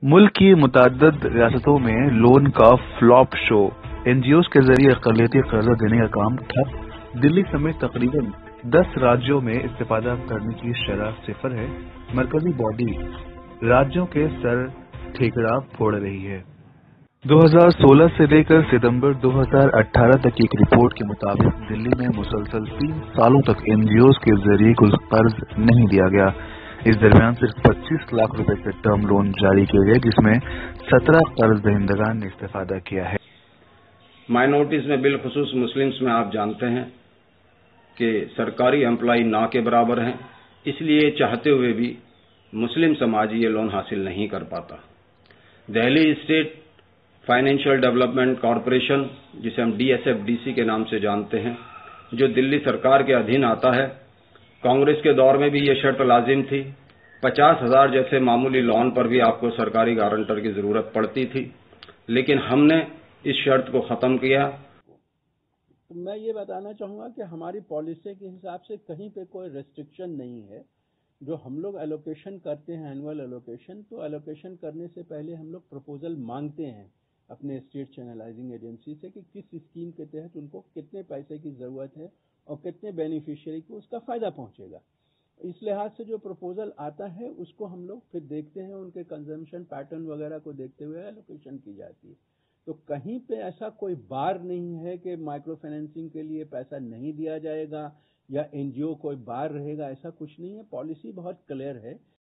मुल्क की मुतअद्दिद रियासतों में लोन का फ्लॉप शो। एनजीओज के जरिए अक़लियती कर्जा देने का काम ठप। दिल्ली समेत तकरीबन 10 राज्यों में इस्तेफादा करने की शरह सिफर है। मरकजी बॉडी राज्यों के सर ठेकड़ा फोड़ रही है। 2016 से लेकर सितंबर 2018 तक की एक रिपोर्ट के मुताबिक दिल्ली में मुसलसल 3 सालों तक एनजीओज के जरिए कोई कर्ज नहीं दिया गया। इस दरमियान सिर्फ 25 लाख रुपए के टर्म लोन जारी किए गए, जिसमें 17 कर्ज दहिंदगान ने इस्तेफादा किया है। माइनॉरिटीज में बिलखुसूस मुस्लिम्स में आप जानते हैं कि सरकारी एम्प्लॉई ना के बराबर हैं, इसलिए चाहते हुए भी मुस्लिम समाज ये लोन हासिल नहीं कर पाता। Delhi state financial development corporation, जिसे हम DSFDC के नाम से जानते हैं, जो दिल्ली सरकार के अधीन आता है, कांग्रेस के दौर में भी ये शर्त लाजिम थी। 50,000 जैसे मामूली लोन पर भी आपको सरकारी गारंटर की जरूरत पड़ती थी, लेकिन हमने इस शर्त को खत्म किया। तो मैं ये बताना चाहूँगा कि हमारी पॉलिसी के हिसाब से कहीं पे कोई रेस्ट्रिक्शन नहीं है। जो हम लोग एलोकेशन करते हैं, एनुअल एलोकेशन, तो एलोकेशन करने से पहले हम लोग प्रपोजल मांगते हैं अपने स्टेट चैनलाइजिंग एजेंसी से कि किस स्कीम के तहत उनको कितने पैसे की ज़रूरत है और कितने बेनिफिशियरी को उसका फ़ायदा पहुँचेगा। इस लिहाज से जो प्रपोजल आता है उसको हम लोग फिर देखते हैं, उनके कंजम्पशन पैटर्न वगैरह को देखते हुए एलोकेशन की जाती है। तो कहीं पे ऐसा कोई बार नहीं है कि माइक्रो फाइनेंसिंग के लिए पैसा नहीं दिया जाएगा या एनजीओ कोई बार रहेगा, ऐसा कुछ नहीं है। पॉलिसी बहुत क्लियर है